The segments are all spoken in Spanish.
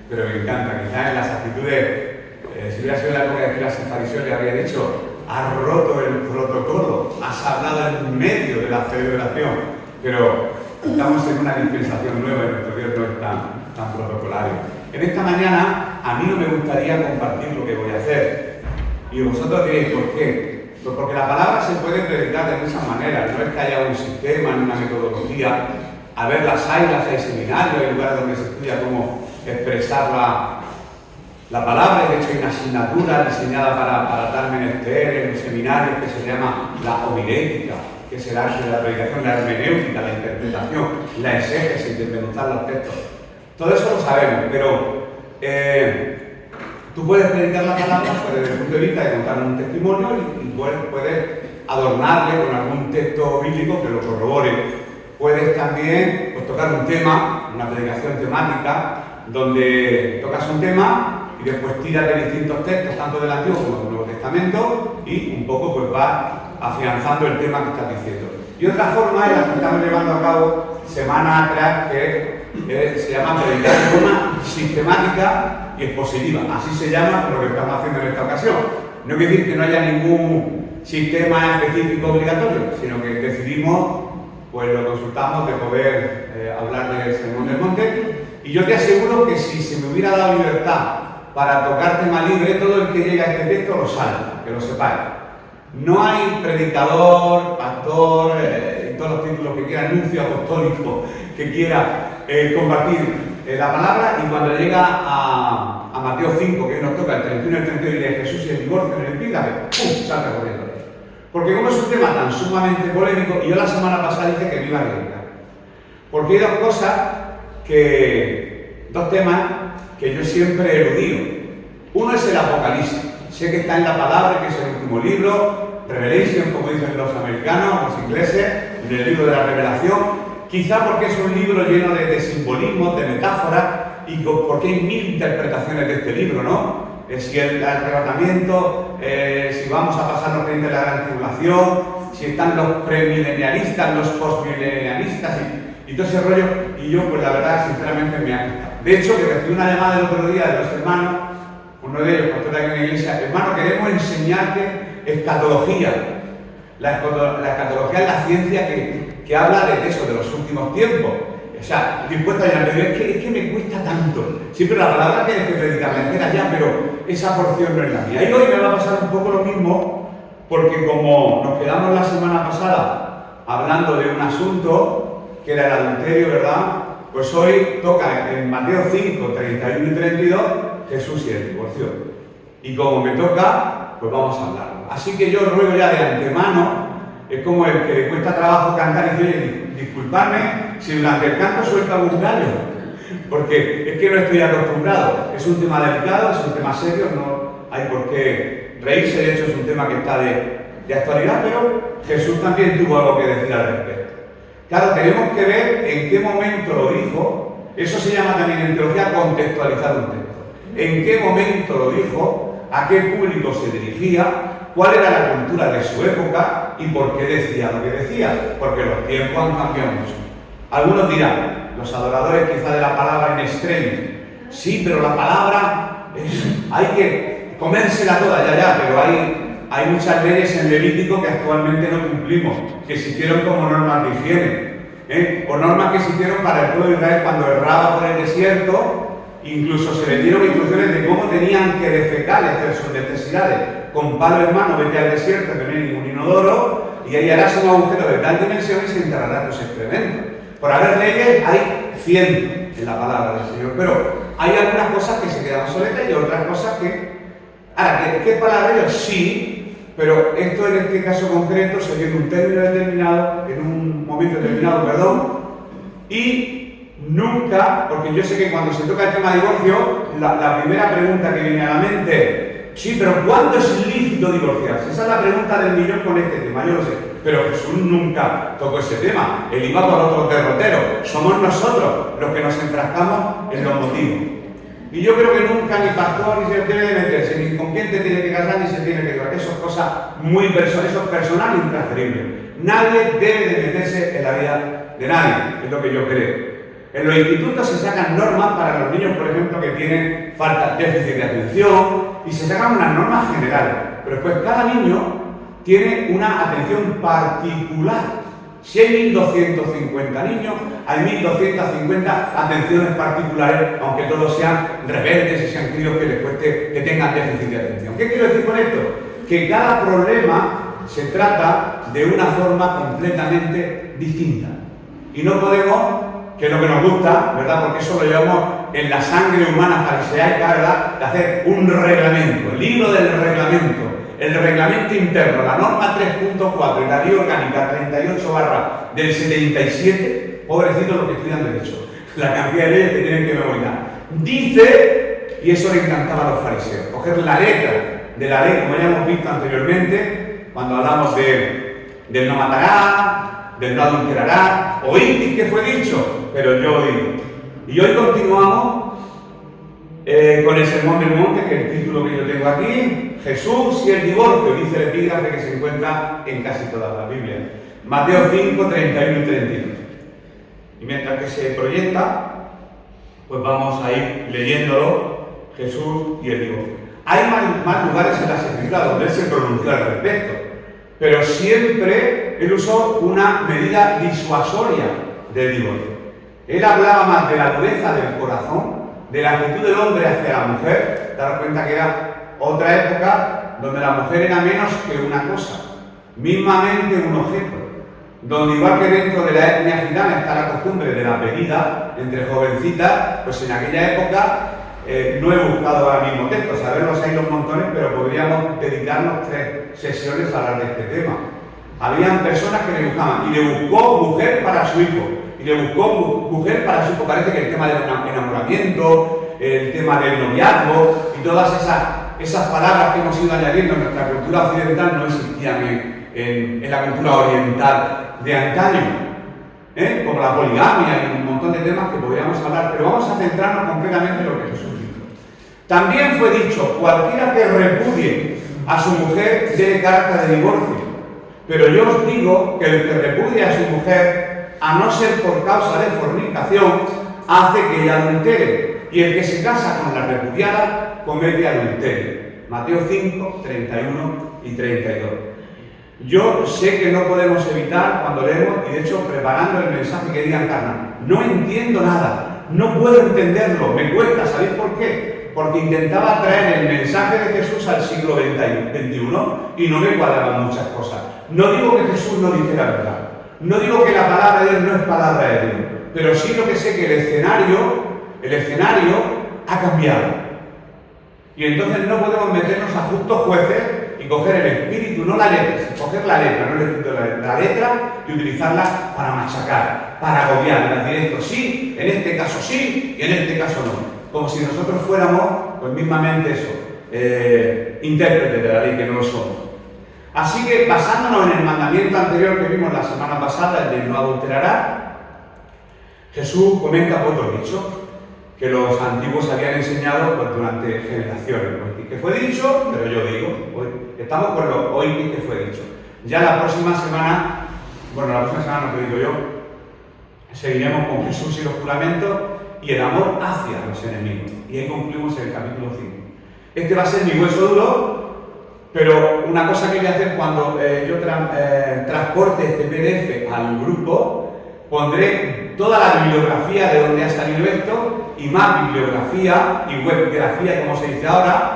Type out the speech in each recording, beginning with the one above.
pero me encanta. Quizás en las actitudes, si hubiera sido la época de clase fariseo, le habría dicho: has roto el protocolo, has hablado en medio de la celebración. Pero estamos en una dispensación nueva y nuestro Dios no es tan protocolario. En esta mañana a mí no me gustaría compartir lo que voy a hacer. Y vosotros diréis: ¿por qué? Pues porque la palabra se puede predicar de muchas maneras. No es que haya un sistema, ni una metodología. A ver, las hay seminarios, hay lugares donde se estudia cómo expresar la palabra. Y de hecho hay una asignatura diseñada para tal menester en los seminarios que se llama la homilética, que es el arte de la predicación, la hermenéutica, la interpretación, la exégesis, desmenuzar los textos. Todo eso lo sabemos, pero tú puedes predicar la palabra pues, desde el punto de vista de contar un testimonio y puedes adornarle con algún texto bíblico que lo corrobore. Puedes también pues, tocar un tema, una predicación temática, donde tocas un tema y después tiras de distintos textos, tanto del Antiguo como del Nuevo Testamento, y un poco pues vas afianzando el tema que estás diciendo. Y otra forma es la que estamos llevando a cabo semana atrás, que se llama predicar de forma sistemática y expositiva. Así se llama lo que estamos haciendo en esta ocasión. No quiere decir que no haya ningún sistema específico obligatorio, sino que decidimos, pues lo consultamos, de poder hablar del Sermón del Monte. Y yo te aseguro que si se me hubiera dado libertad para tocar tema libre, todo el que llega a este texto lo salta, que lo sepáis. No hay predicador, pastor, y todos los títulos que quiera, anuncio apostólico, que quiera compartir la palabra, y cuando llega a Mateo 5, que nos toca el 31 y el 32, y de Jesús y el divorcio en el epígrafe, ¡pum!, salta corriendo. Porque como es un tema tan sumamente polémico, y yo la semana pasada dije que me iba a arriesgar. Porque hay dos temas que yo siempre eludido. Uno es el Apocalipsis. Sé que está en la palabra, que es el último libro, Revelation, como dicen los americanos, los ingleses, en el libro de la revelación. Quizá porque es un libro lleno de simbolismos, de metáforas, y porque hay mil interpretaciones de este libro, ¿no? Si el arrebatamiento, si vamos a pasar los creyentes de la gran tribulación, si están los premilenialistas, los postmilenialistas y todo ese rollo. Y yo, pues la verdad, sinceramente me ha gustado. De hecho, que recibí una llamada el otro día de los hermanos, uno de ellos, pastor aquí en la iglesia: hermano, queremos enseñarte escatología. La escatología es la ciencia que habla de eso, de los últimos tiempos. O sea, dispuesto a llamar, pero es que me cuesta tanto. Siempre la palabra tienes que predicarla entera ya, pero esa porción no es la mía. Y hoy me va a pasar un poco lo mismo, porque como nos quedamos la semana pasada hablando de un asunto que era el adulterio, ¿verdad? Pues hoy toca en Mateo 5, 31 y 32, Jesús y el divorcio. Y como me toca, pues vamos a hablar. Así que yo ruego ya de antemano, es como el que le cuesta trabajo cantar y dice: oye, disculpadme si durante el canto suelto algún gallo, porque es que no estoy acostumbrado. Es un tema delicado, es un tema serio, no hay por qué reírse. De hecho, es un tema que está de actualidad, pero Jesús también tuvo algo que decir al respecto. Claro, tenemos que ver en qué momento lo dijo. Eso se llama también en teología contextualizar un texto. En qué momento lo dijo, a qué público se dirigía, cuál era la cultura de su época y por qué decía lo que decía. Porque los tiempos han cambiado mucho. Algunos dirán, los adoradores quizá de la palabra en extremo: sí, pero la palabra hay que comérsela toda, ya, pero hay muchas leyes en Levítico que actualmente no cumplimos, que se hicieron como normas de higiene, o normas que se hicieron para el pueblo de Israel cuando erraba por el desierto. Incluso se les dieron instrucciones de cómo tenían que defecar y hacer sus necesidades. Con palo en mano, vete al desierto, que no hay ningún inodoro, y ahí harás un agujero de tal dimensión y se enterrará tus excrementos. Por haber leyes hay 100 en la palabra del Señor, pero hay algunas cosas que se quedan obsoletas y otras cosas que... Ahora, ¿qué palabra? Sí, pero esto en este caso concreto se dio en un término determinado, en un momento determinado, perdón, y nunca, porque yo sé que cuando se toca el tema de divorcio, la primera pregunta que viene a la mente: sí, pero ¿cuándo es lícito divorciarse? Esa es la pregunta del millón con este tema, yo lo sé. Pero Jesús nunca tocó ese tema. Él iba por otro derrotero. Somos nosotros los que nos enfrascamos en los motivos. Y yo creo que nunca ni pastor ni se debe de meterse, ni con quién te tiene que casar, ni se tiene que casar. Eso es cosa muy personal, eso es personal e intransferible. Nadie debe de meterse en la vida de nadie, es lo que yo creo. En los institutos se sacan normas para los niños, por ejemplo, que tienen déficit de atención, y se sacan unas normas generales. Pero después cada niño tiene una atención particular. Si hay 1.250 niños, hay 1.250 atenciones particulares, aunque todos sean rebeldes y sean críos que les cueste que tengan déficit de atención. ¿Qué quiero decir con esto? Que cada problema se trata de una forma completamente distinta. Y no podemos, que es lo que nos gusta, ¿verdad? Porque eso lo llevamos en la sangre humana farisaica, ¿verdad? De hacer un reglamento, el libro del reglamento. El reglamento interno, la norma 3.4 y la ley orgánica 38/del 77, pobrecitos los que estudian derecho, la cantidad de leyes que tienen que memorizar. Dice, y eso le encantaba a los fariseos, coger la letra de la ley, como ya hemos visto anteriormente, cuando hablamos del no matará, del no adulterará, oísteis que fue dicho, pero yo digo. Y hoy continuamos con el Sermón del Monte, que es el título que yo tengo aquí, Jesús y el divorcio, dice el epígrafe que se encuentra en casi todas las Biblias. Mateo 5, 31 y 32. Y mientras que se proyecta, pues vamos a ir leyéndolo, Jesús y el divorcio. Hay más lugares en las Escrituras donde él se pronunció al respecto, pero siempre él usó una medida disuasoria del divorcio. Él hablaba más de la dureza del corazón, de la actitud del hombre hacia la mujer. Daros cuenta que era otra época donde la mujer era menos que una cosa, mismamente un objeto, donde igual que dentro de la etnia gitana está la costumbre de la bebida entre jovencitas, pues en aquella época no he buscado ahora mismo textos, saberlos hay los montones, pero podríamos dedicarnos 3 sesiones a hablar de este tema. Habían personas que le buscaban, y le buscó mujer para su hijo, y le buscó mujer para su hijo. Parece que el tema del enamoramiento, el tema del noviazgo y todas esas palabras que hemos ido añadiendo en nuestra cultura occidental no existían en la cultura oriental de antaño, como la poligamia y un montón de temas que podríamos hablar, pero vamos a centrarnos concretamente en lo que Jesús dijo. También fue dicho, cualquiera que repudie a su mujer dé carta de divorcio, pero yo os digo que el que repudie a su mujer, a no ser por causa de fornicación, hace que ella adultere, y el que se casa con la repudiada comete adulterio. Mateo 5, 31 y 32. Yo sé que no podemos evitar cuando leemos, y de hecho preparando el mensaje que digan carnal, no entiendo nada, no puedo entenderlo, me cuesta. ¿Sabéis por qué? Porque intentaba traer el mensaje de Jesús al siglo XXI y no me cuadraban muchas cosas. No digo que Jesús no dijera la verdad, no digo que la palabra de Dios no es palabra de Dios, pero sí lo que sé que el escenario ha cambiado. Y entonces no podemos meternos a justos jueces y coger el espíritu, no la letra, sino coger la letra, no el espíritu, la letra, y utilizarla para machacar, para agobiar, para decir esto sí, en este caso sí, y en este caso no. Como si nosotros fuéramos, pues mismamente eso, intérpretes de la ley, que no lo somos. Así que, basándonos en el mandamiento anterior que vimos la semana pasada, el de no adulterará, Jesús comenta otro dicho que los antiguos habían enseñado pues, durante generaciones. Que fue dicho, pero yo digo, hoy, estamos con lo hoy que fue dicho. Ya la próxima semana, no te digo yo, seguiremos con Jesús y los juramentos y el amor hacia los enemigos. Y ahí concluimos el capítulo 5. Este va a ser mi hueso duro, pero una cosa que voy a hacer cuando yo transporte este PDF al grupo, pondré toda la bibliografía de donde ha salido esto y más bibliografía y webgrafía, como se dice ahora,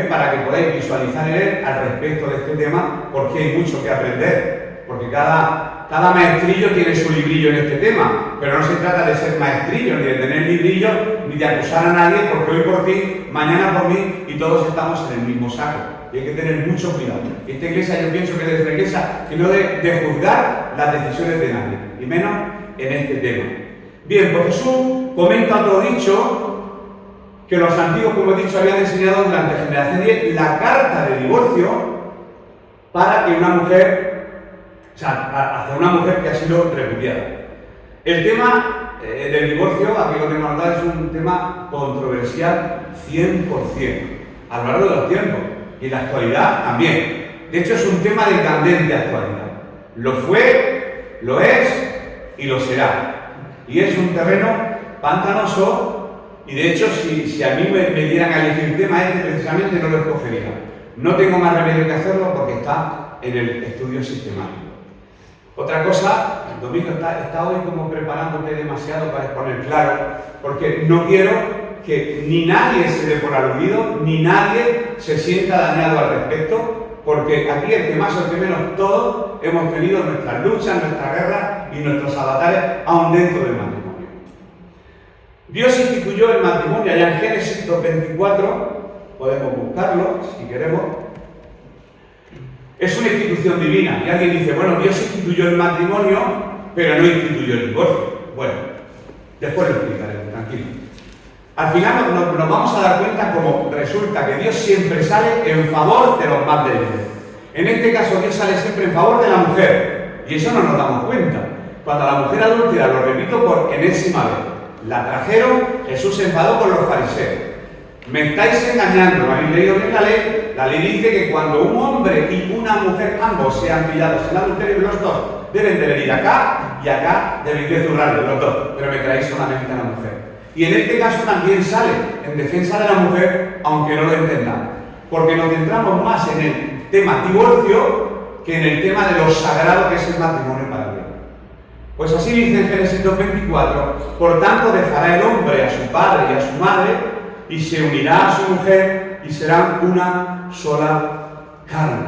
para que podáis visualizar y leer al respecto de este tema, porque hay mucho que aprender, porque cada maestrillo tiene su librillo en este tema, pero no se trata de ser maestrillo, ni de tener librillo, ni de acusar a nadie, porque hoy por ti, mañana por mí, y todos estamos en el mismo saco. Y hay que tener mucho cuidado. Esta iglesia yo pienso que es la iglesia que no de juzgar las decisiones de nadie, y menos en este tema. Bien, pues Jesús comenta otro dicho que los antiguos, como he dicho, habían enseñado durante generaciones, la carta de divorcio para que una mujer, hacia una mujer que ha sido repudiada. El tema del divorcio, aquí lo tengo anotado, es un tema controversial 100% a lo largo de los tiempos. Y la actualidad también. De hecho, es un tema de candente actualidad. Lo fue, lo es y lo será. Y es un terreno pantanoso, y de hecho, si a mí me dieran a elegir tema, precisamente no lo escogería. No tengo más remedio que hacerlo porque está en el estudio sistemático. Otra cosa, Domingo está hoy como preparándote demasiado para exponer claro, porque no quiero que ni nadie se dé por aludido, ni nadie se sienta dañado al respecto, porque aquí el que más o el que menos todos hemos tenido nuestras luchas, nuestras guerras y nuestros avatares aún dentro del matrimonio. Dios instituyó el matrimonio allá en Génesis 2:24, podemos buscarlo si queremos. Es una institución divina. Y alguien dice, bueno, Dios instituyó el matrimonio, pero no instituyó el divorcio. Bueno, después lo explicaremos, tranquilo. Al final nos vamos a dar cuenta como resulta que Dios siempre sale en favor de los más débiles. En este caso, Dios sale siempre en favor de la mujer. Y eso no nos damos cuenta. Cuando la mujer adúltera, lo repito por enésima vez, la trajeron, Jesús se enfadó con los fariseos. Me estáis engañando, ¿no habéis leído bien la ley? La ley dice que cuando un hombre y una mujer, ambos sean pillados en adulterio, los dos deben de venir acá y acá deben de zurrarlo los dos, pero me traéis solamente a la mujer. Y en este caso también sale en defensa de la mujer, aunque no lo entendamos, porque nos centramos más en el tema divorcio que en el tema de lo sagrado que es el matrimonio para Dios. Pues así dice en Génesis 2:24, por tanto dejará el hombre a su padre y a su madre y se unirá a su mujer y serán una sola carne.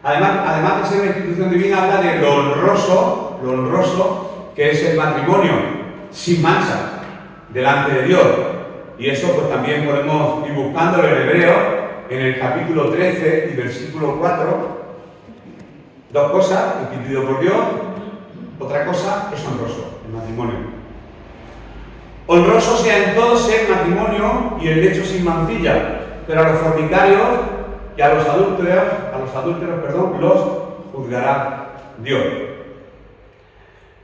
Además de ser una institución divina, habla de lo honroso que es el matrimonio sin mancha delante de Dios. Y eso pues también podemos ir buscándolo en Hebreo, en el capítulo 13 y versículo 4. Dos cosas, instituido por Dios, otra cosa es honroso, el matrimonio. Honroso sea en todo ser matrimonio y el lecho sin mancilla, pero a los fornicarios y a los adúlteros, los juzgará Dios.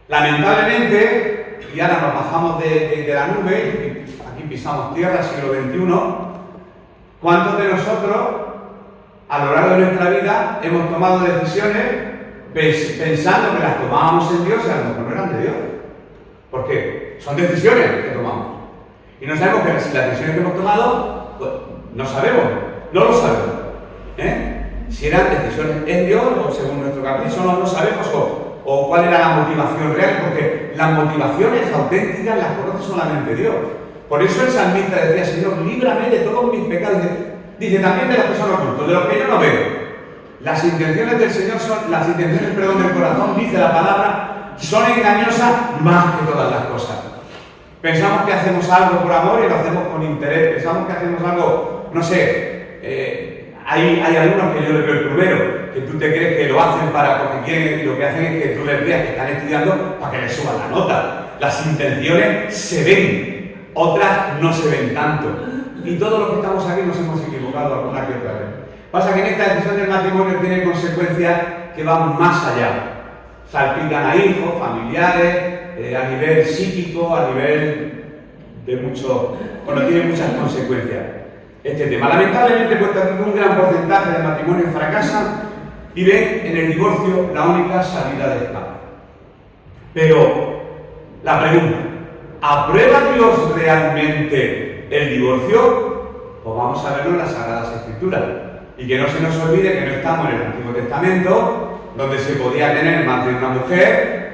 Lamentablemente, y ahora nos bajamos de la nube, aquí pisamos tierra, siglo XXI, ¿cuántos de nosotros a lo largo de nuestra vida hemos tomado decisiones pensando que las tomábamos en Dios y a lo mejor no eran de Dios? ¿Por qué? Son decisiones que tomamos. Y no sabemos que si las decisiones que hemos tomado, pues no sabemos, no lo sabemos. Si eran decisiones en Dios o según nuestro capricho, no lo sabemos, o cuál era la motivación real, porque las motivaciones auténticas las conoce solamente Dios. Por eso el salmista decía, Señor, líbrame de todos mis pecados. Dice también de los que son ocultos, de los que yo no veo. Las intenciones del Señor son, las intenciones, del corazón, dice la palabra, son engañosas más que todas las cosas. Pensamos que hacemos algo por amor y lo hacemos con interés. Pensamos que hacemos algo, no sé, hay algunos que yo les veo el primero, que tú te crees que lo hacen porque quieren, y lo que hacen es que tú les veas que están estudiando para que les suban la nota. Las intenciones se ven, otras no se ven tanto. Y todos los que estamos aquí nos hemos equivocado alguna que otra vez. Pasa que en esta decisión del matrimonio tiene consecuencias que van más allá. Salpican a hijos, familiares, a nivel psíquico, a nivel de mucho... Bueno, tiene muchas consecuencias este tema. Lamentablemente, puesto que un gran porcentaje de matrimonios fracasan y ven en el divorcio la única salida de escape. Pero, la pregunta, ¿aprueba Dios realmente el divorcio? Pues vamos a verlo en las Sagradas Escrituras. Y que no se nos olvide que no estamos en el Antiguo Testamento, donde se podía tener más de una mujer,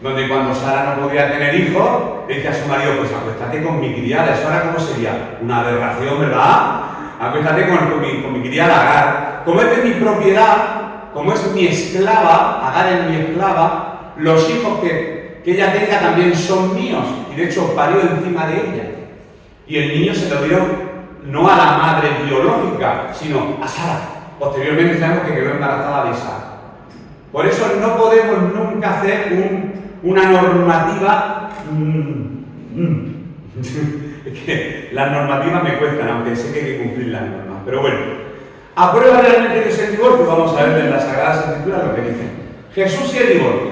donde cuando Sara no podía tener hijos, le dice a su marido, pues acuéstate con mi criada. Eso ahora, ¿cómo sería? Una aberración, ¿verdad? Acuéstate con mi criada Agar. Como es de mi propiedad, como es mi esclava, Agar es mi esclava, los hijos que ella tenga también son míos. Y de hecho parió encima de ella. Y el niño se lo dio no a la madre biológica, sino a Sara. Posteriormente sabemos que quedó embarazada de Sara. Por eso no podemos nunca hacer una normativa. Es que las normativas me cuestan, aunque sé que hay que cumplir las normas. Pero bueno, ¿aprueba realmente que es el divorcio? Vamos a ver en las Sagradas Escrituras lo que dicen. Jesús y el divorcio.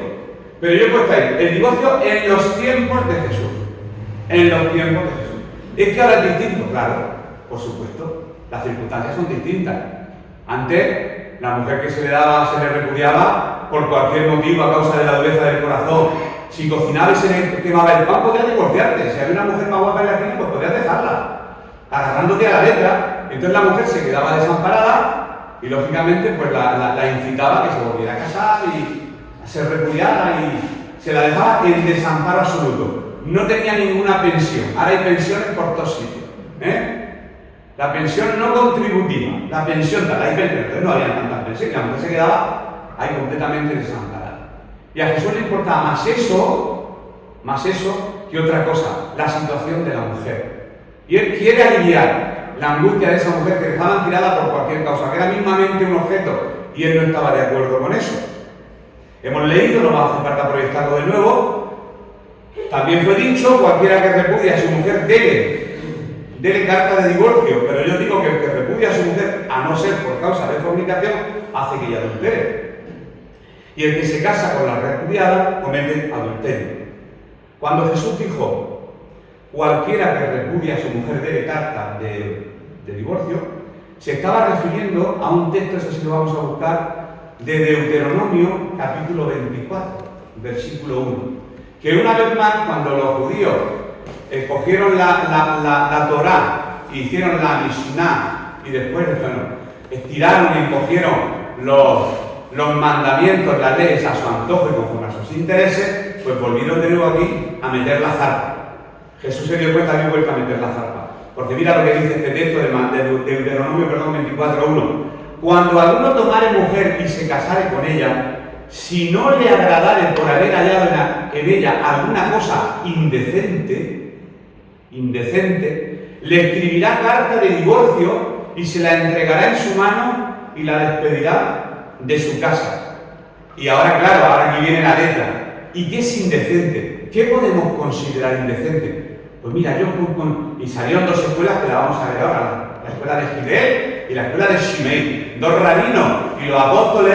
Pero yo he puesto ahí, el divorcio en los tiempos de Jesús. En los tiempos de Jesús. Es que ahora es distinto, claro. Por supuesto, las circunstancias son distintas. Antes, la mujer que se le daba, se le repudiaba por cualquier motivo a causa de la dureza del corazón, Si cocinaba y se quemaba el pan, podías divorciarte. Si había una mujer más guapa en la esquina, pues podías dejarla, agarrándote a la letra. Entonces la mujer se quedaba desamparada y lógicamente pues la incitaba a que se volviera a casar y a ser repudiada y se la dejaba en desamparo absoluto. No tenía ninguna pensión. Ahora hay pensiones por todos sitios. La pensión no contributiva, la pensión tal, hay pensiones, entonces no había tantas pensiones, la mujer se quedaba ahí completamente desamparada. Y a Jesús le importaba más eso que otra cosa, la situación de la mujer. Y él quiere aliviar la angustia de esa mujer que dejaban tirada por cualquier causa, que era mismamente un objeto, y él no estaba de acuerdo con eso. Hemos leído, no va a hacer falta proyectarlo de nuevo. También fue dicho, cualquiera que repudia a su mujer dele carta de divorcio, pero yo digo que el que repudia a su mujer, a no ser por causa de fornicación, hace que ella adultere. Y el que se casa con la repudiada comete adulterio. Cuando Jesús dijo, cualquiera que repudia a su mujer dele carta de divorcio, se estaba refiriendo a un texto, eso sí lo vamos a buscar, de Deuteronomio, capítulo 24, versículo 1. Que una vez más, cuando los judíos cogieron la Torá, hicieron la Mishnah, y después, estiraron y cogieron los mandamientos, las leyes a su antojo y conforme a sus intereses, pues volvieron de nuevo aquí a meter la zarpa. Jesús se dio cuenta que había vuelto a meter la zarpa. Porque mira lo que dice este texto de Deuteronomio 24:1. Cuando alguno tomare mujer y se casare con ella, si no le agradare por haber hallado en ella alguna cosa indecente, le escribirá carta de divorcio y se la entregará en su mano y la despedirá de su casa. Y ahora, claro, ahora aquí viene la letra. ¿Y qué es indecente? ¿Qué podemos considerar indecente? Pues mira, y salieron dos escuelas que la vamos a ver ahora, la escuela de Gidel y la escuela de Shimei. Dos rabinos y los apóstoles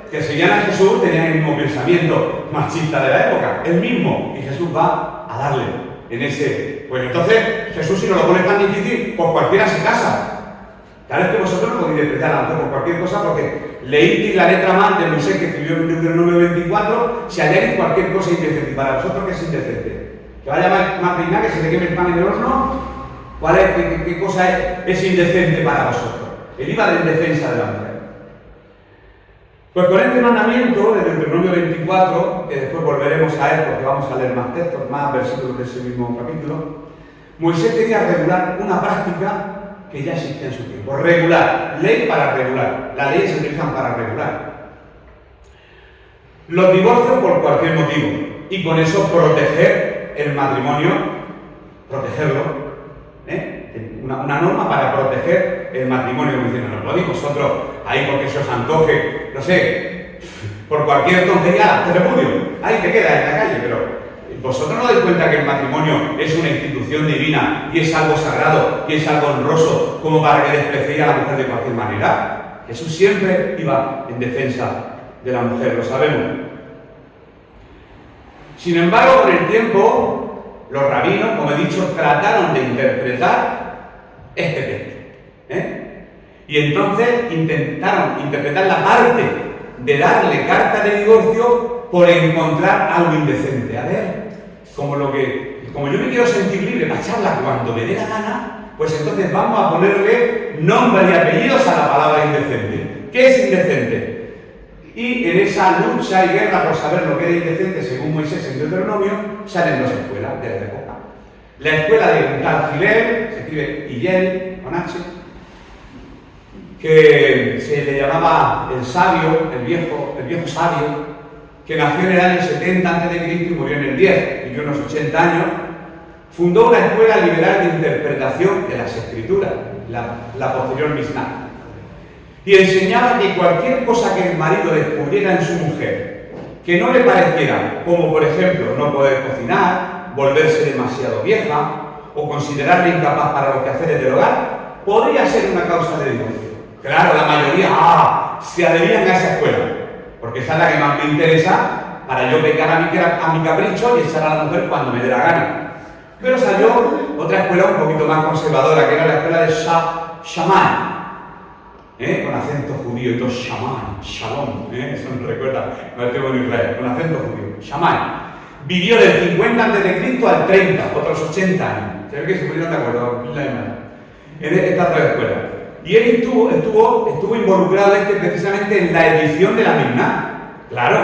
que seguían a Jesús tenían el mismo pensamiento machista de la época, el mismo, y Jesús va a darle en ese. Pues entonces, Jesús, si no lo pone tan difícil, pues cualquiera se casa. Claro, es que vosotros no podéis interpretar a lo mejor por cualquier cosa, porque leísteis la letra más de Moisés que escribió en Deuteronomio 24, si halláis cualquier cosa indecente. Para vosotros, ¿qué es indecente? ¿Que vaya más peinada, que se le queme el pan en el horno? ¿Cuál es, qué cosa es indecente para vosotros? Él iba en defensa de la mujer. Pues con este mandamiento de Deuteronomio 24, que después volveremos a él porque vamos a leer más textos, más versículos de ese mismo capítulo, Moisés quería regular una práctica que ya existía en su tiempo. Regular, ley para regular. Las leyes se utilizan para regular los divorcios por cualquier motivo y con eso proteger el matrimonio, protegerlo. Una norma para proteger el matrimonio, como diciendo, no podéis vosotros ahí porque se os antoje, no sé, por cualquier tontería, te repudio, ahí te quedas en la calle, pero vosotros no dais cuenta que el matrimonio es una institución divina y es algo sagrado y es algo honroso como para que despreciéis a la mujer de cualquier manera. Jesús siempre iba en defensa de la mujer, lo sabemos. Sin embargo, con el tiempo, los rabinos, como he dicho, trataron de interpretar este texto. Y entonces intentaron interpretar la parte de darle carta de divorcio por encontrar algo indecente. A ver, como yo me quiero sentir libre para echarla cuando me dé la gana, pues entonces vamos a ponerle nombre y apellidos a la palabra indecente. ¿Qué es indecente? Y en esa lucha y guerra por saber lo que era indecente, según Moisés en Deuteronomio, salen dos escuelas de la época. La escuela de un tal Gilel, se escribe Hillel, con H, que se le llamaba el sabio, el viejo sabio, que nació en el año 70 a.C. y murió en el 10, vivió unos 80 años, fundó una escuela liberal de interpretación de las escrituras, la posterior Mishnah. Y enseñaba que cualquier cosa que el marido descubriera en su mujer que no le pareciera, como por ejemplo no poder cocinar, volverse demasiado vieja o considerarla incapaz para los quehaceres del hogar, podría ser una causa de divorcio. Claro, la mayoría se adherían a esa escuela, porque esa es la que más me interesa para yo pecar a mi capricho y echar a la mujer cuando me dé la gana. Pero salió otra escuela un poquito más conservadora, que era la escuela de Shammai. Con acento judío, y todo Shammai, Shalom, eso nos recuerda cuando estuvo en Israel, con acento judío, Shammai. vivió del 50 a.C. al 30, otros 80 años. Se ve que se pusieron de acuerdo en estas dos escuelas. Y él estuvo involucrado precisamente en la edición de la Misná. Claro,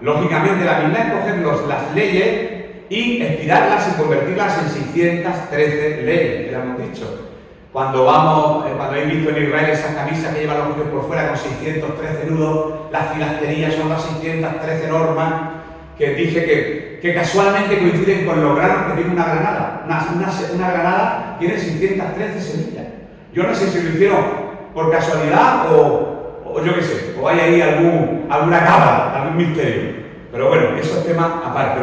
lógicamente la Misná es coger las leyes y estirarlas y convertirlas en 613 leyes, que ya hemos dicho. Cuando he visto en Israel esas camisas que llevan los judíos por fuera con 613 nudos, las filasterías son las 613 normas, que dije que casualmente coinciden con los granos que tiene una granada. Una granada tiene 613 semillas. Yo no sé si lo hicieron por casualidad o yo qué sé, o hay ahí alguna cábala, algún misterio. Pero bueno, eso es tema aparte.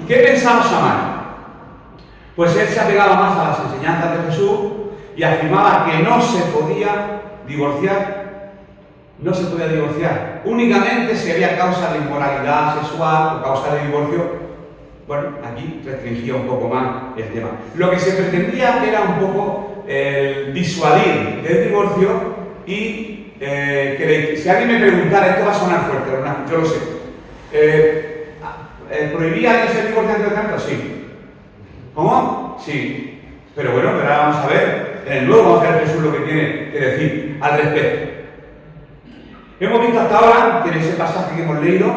¿Qué pensaba Shammai? Pues él se apegaba más a las enseñanzas de Jesús y afirmaba que no se podía divorciar. No se podía divorciar. Únicamente si había causa de inmoralidad sexual o causa de divorcio. Bueno, aquí restringía un poco más el tema. Lo que se pretendía era un poco disuadir del divorcio y si alguien me preguntara, esto va a sonar fuerte, yo lo sé. ¿Prohibía ese divorcio entre tantos? Sí. ¿Cómo? Sí. Pero bueno, ahora vamos a ver, en el Nuevo vamos a ver Jesús lo que tiene que decir al respecto. Hemos visto hasta ahora que en ese pasaje que hemos leído,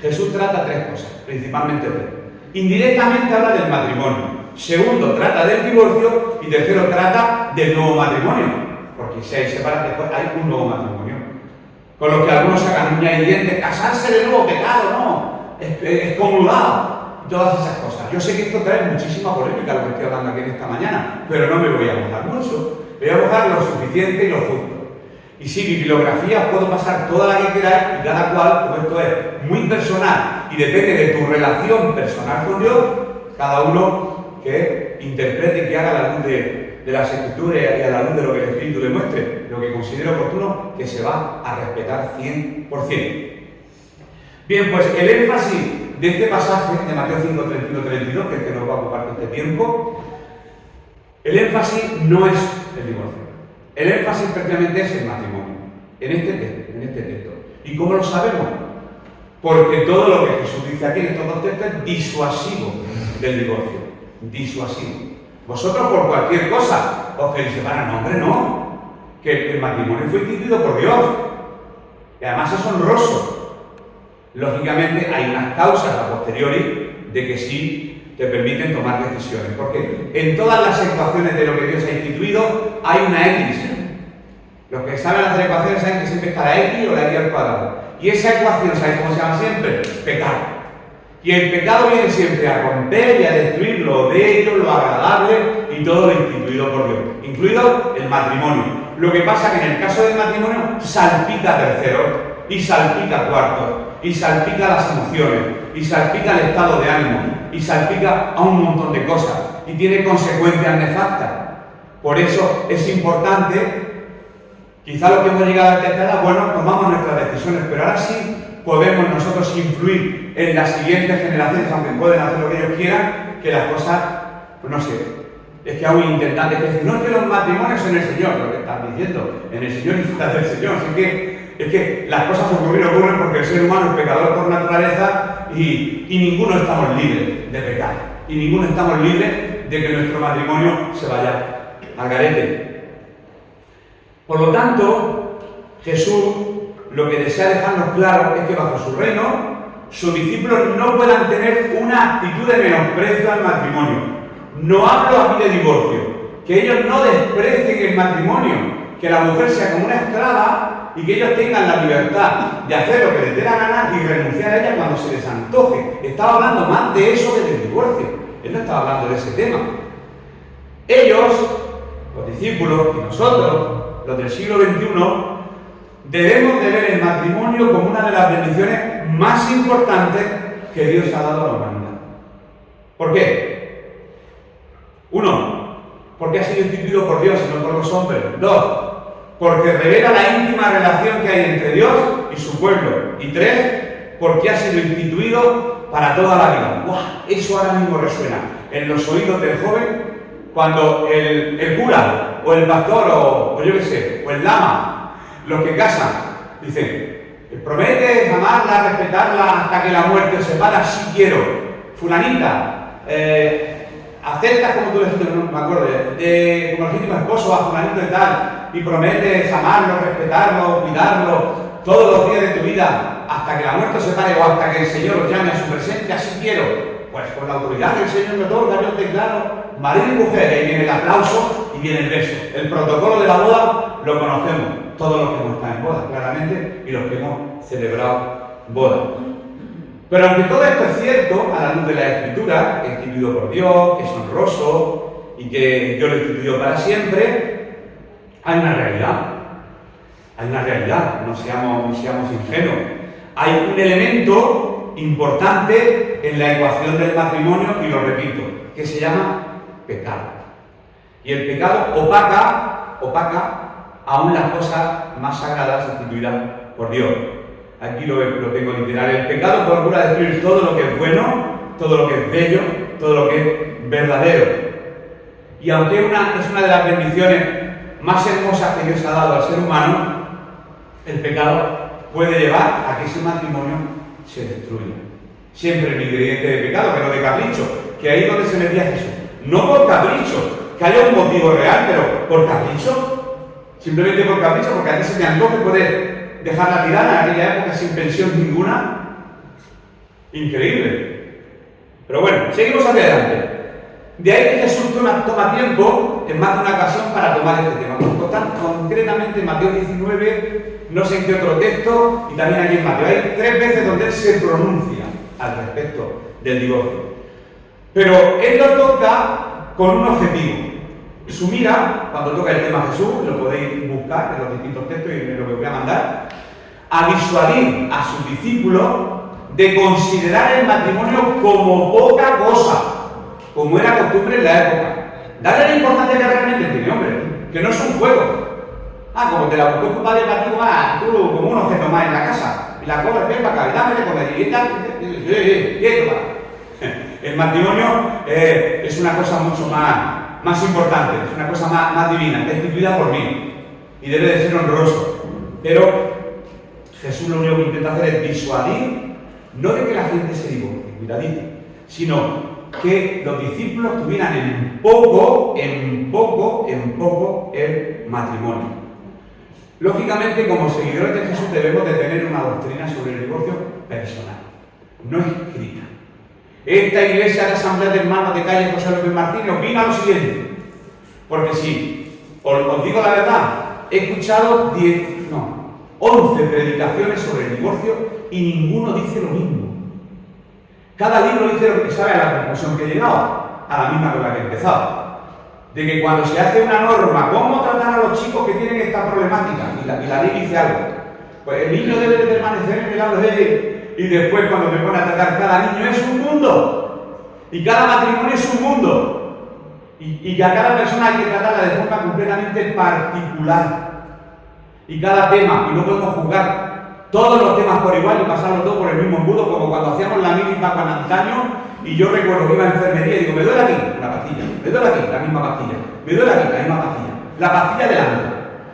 Jesús trata tres cosas, principalmente tres. Indirectamente habla del matrimonio. Segundo, trata del divorcio. Y tercero, trata del nuevo matrimonio. Porque si hay separación, después hay un nuevo matrimonio. Con lo que algunos sacan uñas y dientes, casarse de nuevo, pecado, no. Excomulgado. Todas esas cosas. Yo sé que esto trae muchísima polémica lo que estoy hablando aquí en esta mañana, pero no me voy a mojar mucho. Voy a mojar lo suficiente y lo justo. Y sí, bibliografía os puedo pasar toda la que queráis y cada cual, como esto es muy personal y depende de tu relación personal con Dios, cada uno que interprete y que haga la luz de las Escrituras y a la luz de lo que el Espíritu le muestre, lo que considere oportuno, que se va a respetar 100%. Bien, pues el énfasis de este pasaje de Mateo 5, 31-32, que es el que nos va a ocupar todo este tiempo, el énfasis no es el divorcio. El énfasis prácticamente es el matrimonio, en este texto. ¿Y cómo lo sabemos? Porque todo lo que Jesús dice aquí en estos dos textos es disuasivo del divorcio. Disuasivo. Vosotros por cualquier cosa os queréis separar. No, hombre, no. Que el matrimonio fue instituido por Dios. Y además es honroso. Lógicamente hay unas causas a posteriori de que sí te permiten tomar decisiones, porque en todas las ecuaciones de lo que Dios ha instituido hay una X. Los que saben hacer ecuaciones saben que siempre está la X o la X al cuadrado. Y esa ecuación, ¿sabes cómo se llama siempre? Pecado. Y el pecado viene siempre a romper y a destruir lo bello, lo agradable y todo lo instituido por Dios, incluido el matrimonio. Lo que pasa es que en el caso del matrimonio salpica terceros, y salpica cuartos, y salpica las emociones, y salpica el estado de ánimo, y salpica a un montón de cosas y tiene consecuencias nefastas. Por eso es importante, quizá lo que hemos llegado a detectar, bueno, tomamos nuestras decisiones, pero ahora sí podemos nosotros influir en las siguientes generaciones, aunque pueden hacer lo que ellos quieran, que las cosas, pues no sé, es que aún intentan decir, no es que los matrimonios son el Señor, lo que están diciendo, en el Señor y fuera del Señor, así que es que las cosas ocurren porque el ser humano es pecador por naturaleza y ninguno estamos libres de pecar. Y ninguno estamos libres de que nuestro matrimonio se vaya al garete. Por lo tanto, Jesús lo que desea dejarnos claro es que bajo su reino, sus discípulos no puedan tener una actitud de menosprecio al matrimonio. No hablo aquí de divorcio, que ellos no desprecien el matrimonio, que la mujer sea como una esclava y que ellos tengan la libertad de hacer lo que les dé la gana y renunciar a ella cuando se les antoje. Estaba hablando más de eso que del divorcio. Él no estaba hablando de ese tema. Ellos, los discípulos y nosotros, los del siglo XXI, debemos de ver el matrimonio como una de las bendiciones más importantes que Dios ha dado a la humanidad. ¿Por qué? Uno, porque ha sido instituido por Dios y no por los hombres. Dos, porque revela la íntima relación que hay entre Dios y su pueblo. Y tres, porque ha sido instituido para toda la vida. ¡Buah! Eso ahora mismo resuena en los oídos del joven cuando el cura o el pastor o yo qué sé, o el lama, los que casan, dicen, Prometes amarla, respetarla hasta que la muerte os separa, sí quiero. Fulanita, aceptas como tu legítimo, no me acuerdo, como legítimo esposo a fulanito y tal, y prometes amarlo, respetarlo, cuidarlo todos los días de tu vida hasta que la muerte os separe o hasta que el Señor os llame a su presencia, así quiero. Pues con la autoridad del Señor me otorga, yo te declaro marido y mujer, ahí viene el aplauso y viene el beso. El protocolo de la boda lo conocemos, todos los que hemos estado en boda, claramente, y los que hemos celebrado boda. Pero aunque todo esto es cierto, a la luz de la Escritura, que es instituido por Dios, que es honroso y que Dios lo instituyó para siempre, hay una realidad. Hay una realidad, no seamos ingenuos. Hay un elemento importante en la ecuación del matrimonio, y lo repito, que se llama pecado. Y el pecado opaca aún las cosas más sagradas instituidas por Dios. Aquí lo tengo literal. El pecado procura destruir todo lo que es bueno, todo lo que es bello, todo lo que es verdadero. Y aunque es una de las bendiciones más hermosas que Dios ha dado al ser humano, el pecado puede llevar a que ese matrimonio se destruya. Siempre el ingrediente de pecado, pero de capricho, que ahí es donde se metía Jesús. No por capricho, que haya un motivo real, pero por capricho. Simplemente por capricho, porque a ti se te antoje poder dejar la tirana en aquella época sin pensión ninguna. Increíble. Pero bueno, seguimos hacia adelante. De ahí que Jesús toma tiempo en más de una ocasión para tomar este tema. Concretamente en Mateo 19, no sé en qué otro texto, y también aquí en Mateo. Hay 3 veces donde él se pronuncia al respecto del divorcio. Pero él lo toca con un objetivo. Su mira, cuando toca el tema Jesús, lo podéis buscar en los distintos textos y en lo que voy a mandar, a disuadir a sus discípulos de considerar el matrimonio como poca cosa, como era costumbre en la época. Dale la importancia que realmente tiene, hombre, que no es un juego. Como te la buscó tu padre para ti, tú como un objeto más en la casa, y la cobras, ven para acá, y dame de comer, y tal, el matrimonio es una cosa mucho más importante, es una cosa más divina, está instituida por mí, y debe de ser honroso. Pero Jesús lo único que intenta hacer es disuadir, no de que la gente se divorcie, cuidadito, sino que los discípulos tuvieran en poco el matrimonio. Lógicamente, como seguidores de Jesús debemos de tener una doctrina sobre el divorcio personal, no escrita. Esta iglesia de Asamblea de Hermanos de Calle José López Martínez opina lo siguiente, porque si os digo la verdad, he escuchado 11 predicaciones sobre el divorcio y ninguno dice lo mismo. Cada libro dice lo que sabe, a la conclusión que he llegado, a la misma con la que he empezado. De que cuando se hace una norma, ¿cómo tratar a los chicos que tienen esta problemática? Y la ley dice algo. Pues el niño debe de permanecer en el lado de él. Y después, cuando me pone a tratar, cada niño es un mundo. Y cada matrimonio es un mundo. Y a cada persona hay que tratarla de forma completamente particular. Y cada tema, y no podemos juzgar todos los temas por igual y pasarlo todo por el mismo embudo, como cuando hacíamos la mili papa en antaño. Y yo recuerdo que iba a enfermería y digo, me duele aquí, una pastilla, me duele aquí, la misma pastilla, me duele aquí, la misma pastilla. La pastilla del ancla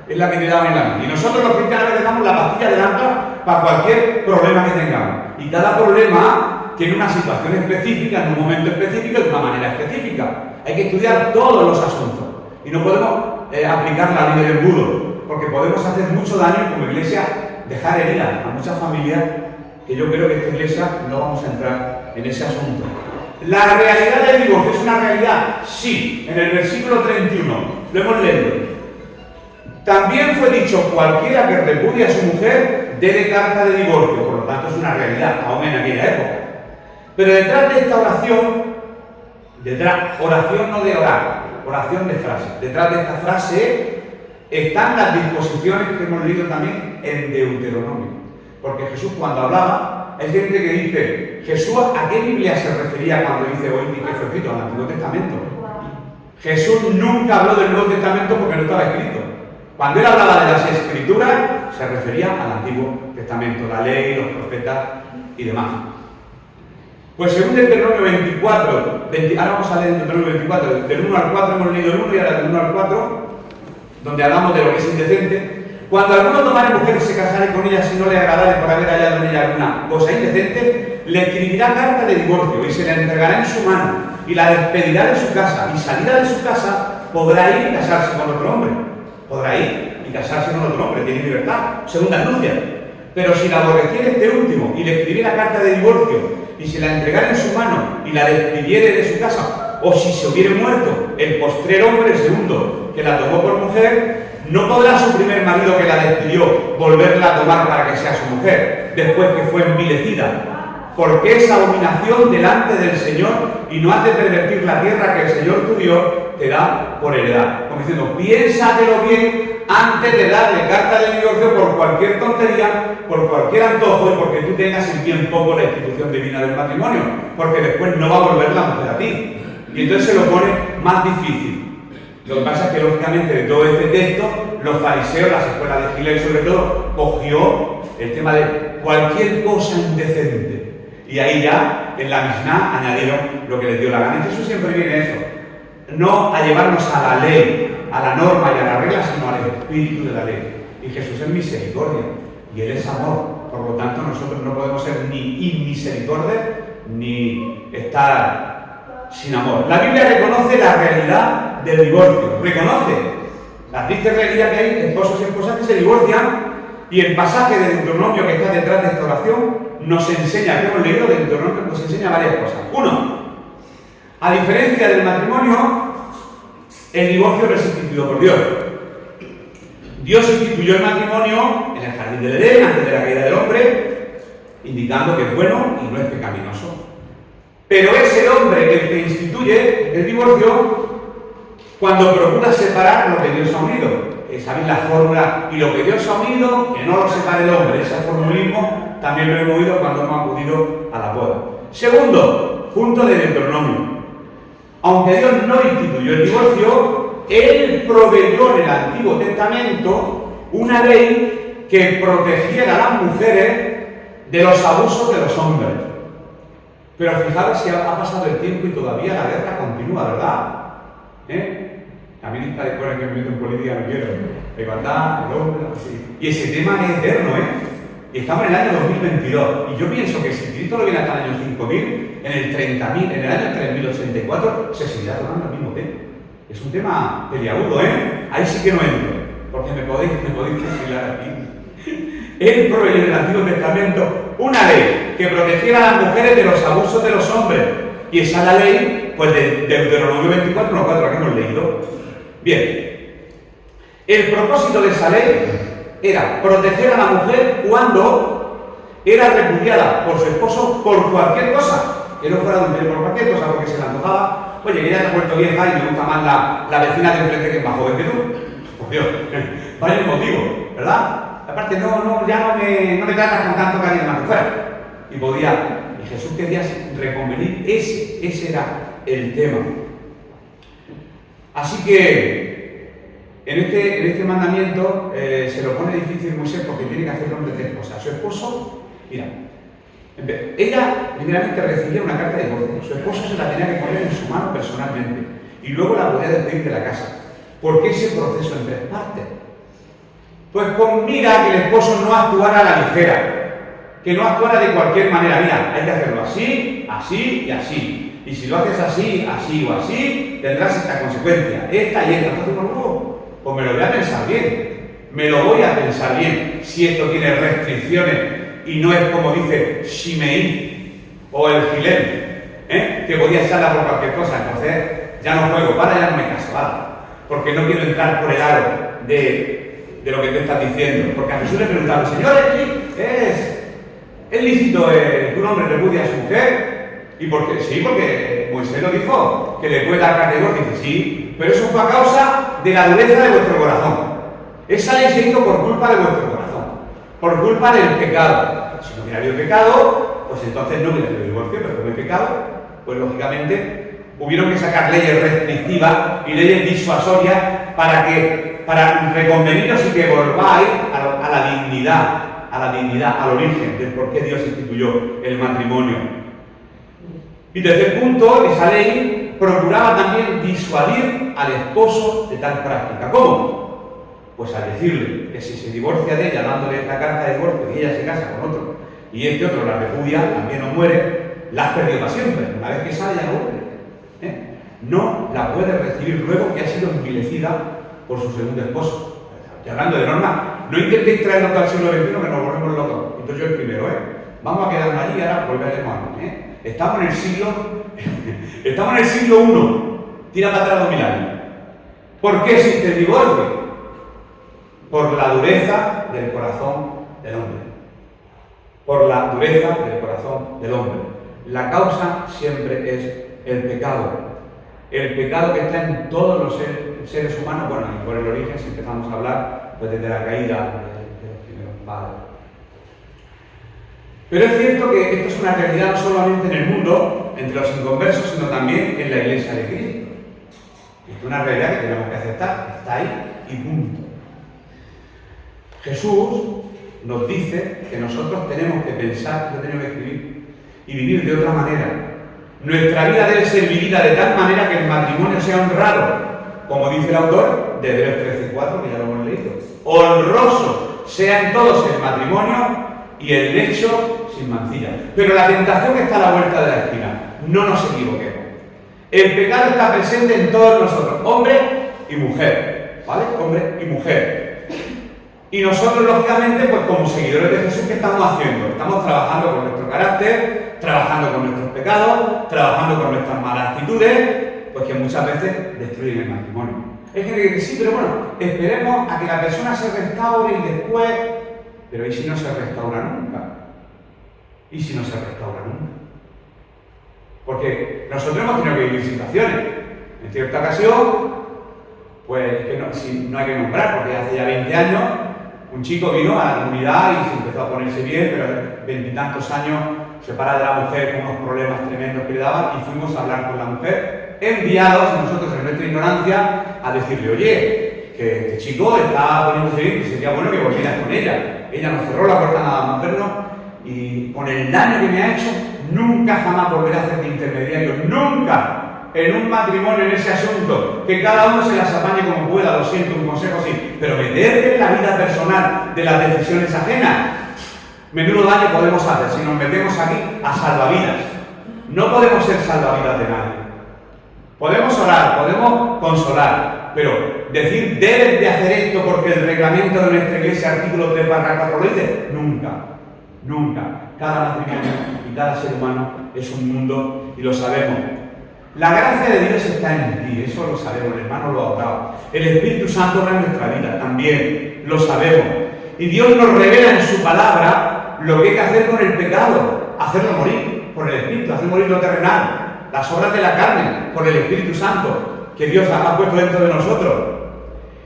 es la que te daban en la mili. Y nosotros los cristianos le damos la pastilla del ancla para cualquier problema que tengamos. Y cada problema tiene una situación específica, en un momento específico, de una manera específica. Hay que estudiar todos los asuntos. Y no podemos aplicar la ley del embudo, porque podemos hacer mucho daño como iglesia, dejar heridas a muchas familias, que yo creo que esta iglesia no vamos a entrar en ese asunto. ¿La realidad del divorcio es una realidad? Sí, en el versículo 31, lo hemos leído. También fue dicho, cualquiera que repudie a su mujer, dele carta de divorcio, por lo tanto es una realidad, aún en aquella época. Pero detrás de esta oración no de orar, oración de frase, detrás de esta frase están las disposiciones que hemos leído también en Deuteronomio. Porque Jesús cuando hablaba, hay gente que dice, Jesús, ¿a qué Biblia se refería cuando dice hoy que fue escrito? Al Antiguo Testamento. Jesús nunca habló del Nuevo Testamento porque no estaba escrito. Cuando él hablaba de las Escrituras, se refería al Antiguo Testamento, la ley, los profetas y demás. Pues según Deuteronomio 24, ahora vamos a leer Deuteronomio 24, del 1 al 4 hemos leído el 1 y ahora del 1 al 4, donde hablamos de lo que es indecente. Cuando alguno tomare mujer y se casare con ella si no le agradare por haber hallado en ella alguna cosa indecente, le escribirá carta de divorcio y se la entregará en su mano y la despedirá de su casa, y salida de su casa podrá ir y casarse con otro hombre. Podrá ir y casarse con otro hombre, tiene libertad, segunda nupcia. Pero si la aborreciera este último y le escribiera carta de divorcio y se la entregara en su mano y la despidiere de su casa, o si se hubiere muerto el postrer hombre segundo que la tomó por mujer, no podrá su primer marido que la despidió volverla a tomar para que sea su mujer, después que fue envilecida, porque es abominación delante del Señor y no has de pervertir la tierra que el Señor tu Dios te da por heredad. Como diciendo, piénsatelo bien antes de darle carta de divorcio por cualquier tontería, por cualquier antojo y porque tú tengas en bien poco la institución divina del matrimonio, porque después no va a volver la mujer a ti. Y entonces se lo pone más difícil. Lo que pasa es que, lógicamente, de todo este texto, los fariseos, las escuelas de Gilel sobre todo, cogió el tema de cualquier cosa indecente. Y ahí ya, en la Misná, añadieron lo que les dio la gana. Y Jesús siempre viene eso. No a llevarnos a la ley, a la norma y a la regla, sino al espíritu de la ley. Y Jesús es misericordia. Y Él es amor. Por lo tanto, nosotros no podemos ser ni inmisericordia, ni estar sin amor. La Biblia reconoce la realidad del divorcio, reconoce la triste realidad que hay esposos y esposas que se divorcian, y el pasaje de Deuteronomio que está detrás de esta oración nos enseña, que hemos leído de Deuteronomio, nos enseña varias cosas. Uno, a diferencia del matrimonio, el divorcio no es instituido por Dios. Dios instituyó el matrimonio en el jardín del Edén, antes de la caída del hombre, indicando que es bueno y no es pecaminoso. Pero es el hombre el que instituye el divorcio cuando procura separar lo que Dios ha unido. ¿Sabéis la fórmula? Y lo que Dios ha unido, que no lo separe el hombre. Ese formulismo también lo hemos oído cuando hemos acudido a la boda. Segundo, punto de Deuteronomio. Aunque Dios no instituyó el divorcio, Él proveyó en el Antiguo Testamento una ley que protegiera a las mujeres de los abusos de los hombres. Pero fijaros si ha pasado el tiempo y todavía la guerra continúa, ¿verdad? A mí está después que me meto en política, no quiero. La igualdad, el hombre, así. Y ese tema es eterno, Y estamos en el año 2022. Y yo pienso que si Cristo lo viene hasta el año 5000, en el 30.000, en el año 3084, se seguirá tocando el mismo tema. Es un tema peliagudo, Ahí sí que no entro, porque me podéis fusilar aquí. Él proveyó en el Antiguo Testamento una ley que protegiera a las mujeres de los abusos de los hombres. Y esa es la ley, pues, de Deuteronomio 24, los 4 que hemos leído. Bien, el propósito de esa ley era proteger a la mujer cuando era repudiada por su esposo por cualquier cosa, que no fuera adulterio, por cualquier cosa, porque se le antojaba, oye, que ya te has vuelto vieja y me gusta más la vecina de enfrente que es más joven que tú. Por Dios, vaya un motivo, ¿verdad? Aparte, ya no me tratas con tanto cariño más que fuera. Y Jesús quería reconvenir, ese era el tema. Así que en este mandamiento se lo pone difícil Moisés porque tiene que hacer el hombre 3 cosas. Su esposo, mira, ella primeramente recibía una carta de divorcio, su esposo se la tenía que poner en su mano personalmente y luego la podía despedir de la casa. ¿Por qué ese proceso en 3 partes? Pues con mira que el esposo no actuara a la ligera, que no actuara de cualquier manera. Mira, hay que hacerlo así, así y así. Y si lo haces así, así o así, tendrás esta consecuencia, esta y esta. Entonces, no, pues me lo voy a pensar bien. Si esto tiene restricciones y no es como dice Shimei o el Gilel, que podía echarla por cualquier cosa. Entonces, ya no juego, ya no me caso, porque no quiero entrar por el aro de lo que tú estás diciendo. Porque a Jesús le preguntaron, Señor, ¿es lícito que un hombre repudie a su mujer? ¿Y por qué? Sí, porque Moisés lo dijo, que le puede dar carta de divorcio. Dice, sí, pero eso fue a causa de la dureza de vuestro corazón. Esa ley se hizo por culpa de vuestro corazón, por culpa del pecado. Si no hubiera habido pecado, pues entonces no hubiera habido divorcio, pero como hay pecado, pues lógicamente hubieron que sacar leyes restrictivas y leyes disuasorias para reconveniros y que volváis a la dignidad, al origen del por qué Dios instituyó el matrimonio. Y tercer punto, esa ley procuraba también disuadir al esposo de tal práctica. ¿Cómo? pues al decirle que si se divorcia de ella, dándole la carta de divorcio y ella se casa con otro, y este otro la repudia, también no muere, la has perdido para siempre. Una vez que sale ya no vuelve. No la puede recibir luego que ha sido envilecida por su segundo esposo. Y hablando de norma, no intentéis traernos al siglo XXI que nos volvemos locos. Entonces yo el primero, vamos a quedarnos allí y ahora volveremos a Estamos en el siglo I. Tira para atrás 2000 años. ¿Por qué existe el divorcio? Por la dureza del corazón del hombre. Por la dureza del corazón del hombre. La causa siempre es el pecado. El pecado que está en todos los seres humanos, bueno, y por el origen, si empezamos a hablar, pues desde la caída de los primeros padres. Pero es cierto que esto es una realidad no solamente en el mundo, entre los inconversos, sino también en la Iglesia de Cristo. Es una realidad que tenemos que aceptar, está ahí y punto. Jesús nos dice que nosotros tenemos que pensar, que tenemos que escribir y vivir de otra manera. Nuestra vida debe ser vivida de tal manera que el matrimonio sea honrado, como dice el autor de Hebreos 13:4, que ya lo hemos leído. Honroso sea en todos el matrimonio y el lecho sin mancilla. Pero la tentación está a la vuelta de la esquina. No nos equivoquemos. El pecado está presente en todos nosotros, hombre y mujer, ¿vale? Hombre y mujer. Y nosotros, lógicamente, pues como seguidores de Jesús, ¿qué estamos haciendo? Estamos trabajando con nuestro carácter, trabajando con nuestros pecados, trabajando con nuestras malas actitudes, pues que muchas veces destruyen el matrimonio. Hay gente que dice, sí, pero bueno, esperemos a que la persona se restaure y después... Pero ¿y si no se restaura nunca? ¿Y si no se restaura nunca? Porque nosotros hemos tenido que vivir situaciones. En cierta ocasión, pues que no hay que nombrar, porque hace ya 20 años un chico vino a la comunidad y se empezó a ponerse bien, pero 20 y tantos años separado de la mujer con unos problemas tremendos que le daban, y fuimos a hablar con la mujer, enviados nosotros en nuestra ignorancia a decirle, oye, que este chico está poniéndose bien, que sería bueno que volvieras con ella. Ella nos cerró la puerta nada más vernos, y con el daño que me ha hecho, nunca jamás volveré a hacer de intermediario, nunca, en un matrimonio, en ese asunto, que cada uno se las apañe como pueda, lo siento, un consejo así, pero meterle en la vida personal de las decisiones ajenas, menudo daño podemos hacer si nos metemos aquí a salvavidas. No podemos ser salvavidas de nadie. Podemos orar, podemos consolar, pero decir debes de hacer esto porque el reglamento de nuestra iglesia, artículo 3/4 lo dice, nunca, nunca. Cada matrimonio y cada ser humano es un mundo y lo sabemos. La gracia de Dios está en ti, eso lo sabemos, el hermano lo ha hablado. El Espíritu Santo obra en nuestra vida, también lo sabemos. Y Dios nos revela en su palabra lo que hay que hacer con el pecado, hacerlo morir por el Espíritu, hacer morir lo terrenal, las obras de la carne, por el Espíritu Santo, que Dios ha puesto dentro de nosotros.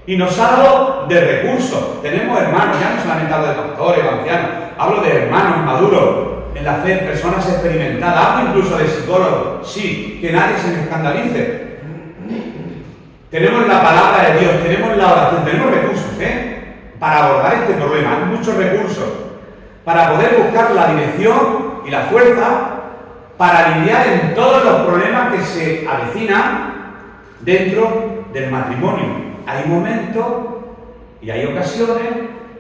Y nos ha dado de recursos. Tenemos hermanos, ya no solamente hablo de pastores o ancianos, hablo de hermanos maduros en la fe, personas experimentadas, hablo incluso de psicólogos, sí, que nadie se me escandalice. Tenemos la palabra de Dios, tenemos la oración, tenemos recursos, para abordar este problema, hay muchos recursos, para poder buscar la dirección y la fuerza para lidiar en todos los problemas que se avecinan dentro del matrimonio. Hay momentos y hay ocasiones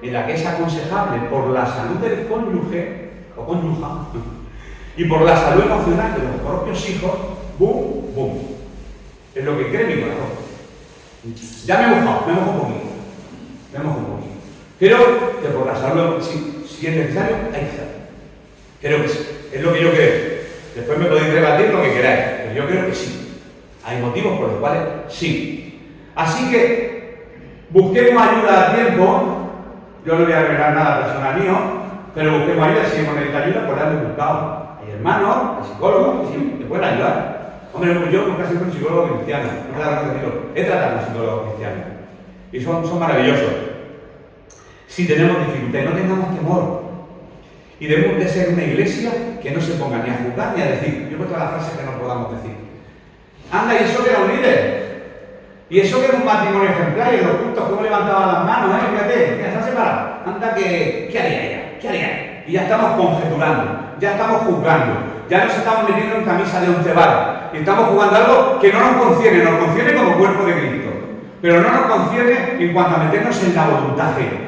en las que es aconsejable, por la salud del cónyuge o cónyuja y por la salud emocional de los propios hijos, boom, boom. Es lo que cree mi corazón. Ya me he mojado un poquito. Creo que por la salud, si es necesario, hay que hacerlo. Creo que sí. Es lo que yo creo. Después me podéis rebatir lo que queráis, pero yo creo que sí. Hay motivos por los cuales sí. Así que busquemos ayuda a tiempo. Yo no voy a revelar nada personal mío, pero busquemos ayuda. Si hemos necesitado ayuda, pues la hemos buscado. Hay hermanos, hay psicólogos que sí, te pueden ayudar. Hombre, yo nunca he sido un psicólogo cristiano. No me da la razón, he tratado a un psicólogo cristiano. Y son maravillosos. Si tenemos dificultades, no tengamos temor. Y debemos de ser una iglesia que no se ponga ni a juzgar ni a decir. Yo he puesto las frases que no podamos decir. Anda, y eso que era un líder. Y eso que era un matrimonio ejemplar, y los cultos, cómo levantaban las manos, fíjate, ya se han separado. Anda, ¿qué haría ella? ¿Qué haría ella? Y ya estamos conjeturando, ya estamos juzgando, ya nos estamos metiendo en camisa de 11 varas. Y estamos jugando algo que no nos concierne como cuerpo de Cristo. Pero no nos concierne en cuanto a meternos en la voluntad ajena.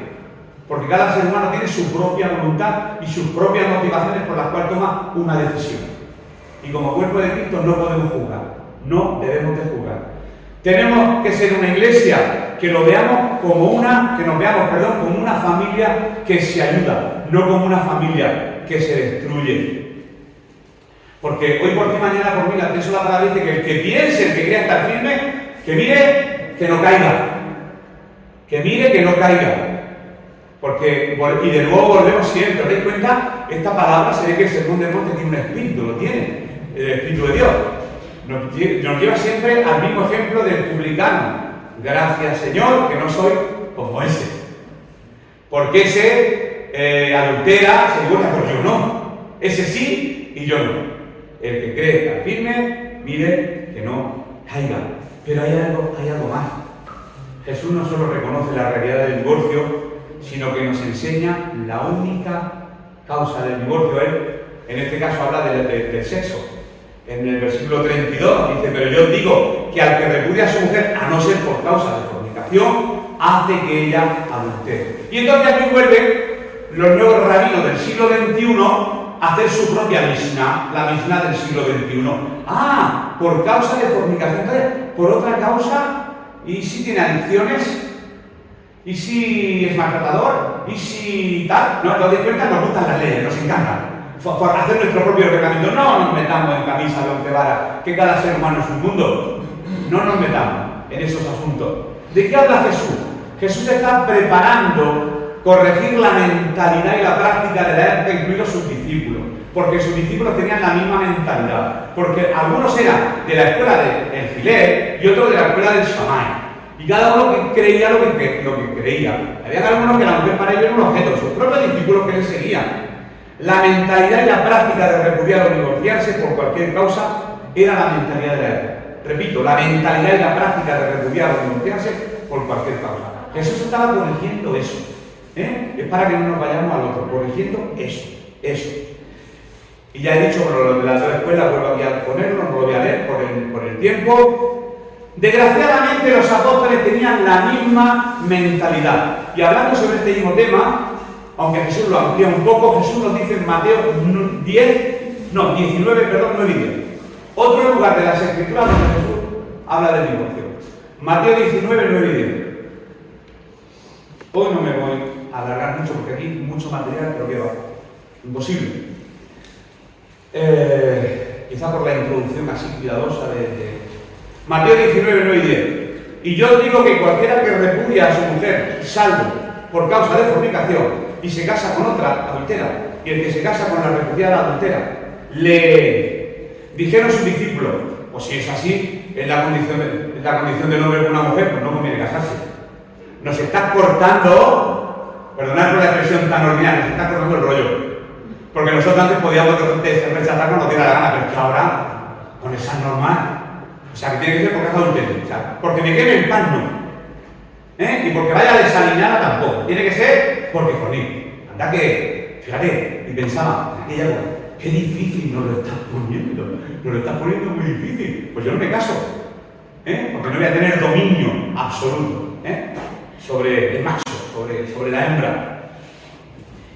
Porque cada ser humano tiene su propia voluntad y sus propias motivaciones por las cuales toma una decisión. Y como cuerpo de Cristo no podemos juzgar, no debemos de juzgar. Tenemos que ser una iglesia que lo veamos como como una familia que se ayuda, no como una familia que se destruye. Porque hoy por ti, mañana por mí, la texto la palabra dice que el que piense, el que quiera estar firme, que mire que no caiga. Que mire que no caiga. Porque, y de nuevo volvemos siempre, ¿os dais cuenta? Esta palabra se ve que el Sermón del Monte tiene un espíritu, lo tiene, el Espíritu de Dios. Nos lleva siempre al mismo ejemplo del publicano. Gracias, Señor, que no soy como ese. Porque ese adultera, se divorcia, pero yo no. Ese sí y yo no. El que cree estar firme, mire que no caiga. Pero hay algo más. Jesús no solo reconoce la realidad del divorcio, sino que nos enseña la única causa del divorcio. Él, en este caso, habla del sexo. En el versículo 32 dice: pero yo digo que al que repudia a su mujer, a no ser por causa de fornicación, hace que ella adultere. Y entonces aquí vuelven los nuevos rabinos del siglo XXI a hacer su propia Mishnah, la Mishnah del siglo XXI. Ah, por causa de fornicación. Entonces, por otra causa, ¿y si tiene adicciones? ¿Y si es maltratador? ¿Y si tal? No, ¿os dais cuenta? Nos gustan las leyes, nos encantan. Por hacer nuestro propio reglamento. No nos metamos en camisa de 11 varas, que cada ser humano es un mundo. No nos metamos en esos asuntos. ¿De qué habla Jesús? Jesús está preparando corregir la mentalidad y la práctica de la época, incluidos sus discípulos. Porque sus discípulos tenían la misma mentalidad. Porque algunos eran de la escuela del Filé y otros de la escuela del Shammai. Y cada uno creía lo que creía. Había algunos que la mujer para ellos era un objeto, sus propios discípulos que le seguían. La mentalidad y la práctica de repudiar o divorciarse por cualquier causa era la mentalidad de la época. Repito, la mentalidad y la práctica de repudiar o divorciarse por cualquier causa. Jesús estaba corrigiendo eso. Es para que no nos vayamos al otro, corrigiendo eso. Y ya he dicho, bueno, lo de la nueva escuela, vuelvo aquí a ponerlo, no lo voy a leer por el tiempo. Desgraciadamente los apóstoles tenían la misma mentalidad. Y hablando sobre este mismo tema, aunque Jesús lo amplía un poco, Jesús nos dice en Mateo 19, 9 y 10. Otro lugar de las Escrituras donde Jesús habla del divorcio. Mateo 19, 9 y 10. Hoy no me voy a alargar mucho porque aquí hay mucho material, pero que va. Imposible. Quizá por la introducción así cuidadosa de Mateo 19, 9 y 10. Y yo os digo que cualquiera que repudia a su mujer, salvo por causa de fornicación, y se casa con otra adultera, y el que se casa con la repudiada adultera, le dijeron sus discípulos: pues si es así, es la condición del hombre con una mujer, pues no conviene casarse. Nos está cortando, perdonad por la expresión tan ordinaria, nos está cortando el rollo. Porque nosotros antes podíamos rechazar cuando diera la gana, pero es que ahora, con esas normas, o sea, que tiene que ser porque es adulterio, o sea, porque me queme el pan no. Y porque vaya desalineada tampoco. Tiene que ser porque fornique. Anda que, fíjate, y pensaba, aquella cosa, qué difícil nos lo estás poniendo. Nos lo estás poniendo muy difícil. Pues yo no me caso. Porque no voy a tener dominio absoluto sobre el macho, sobre la hembra.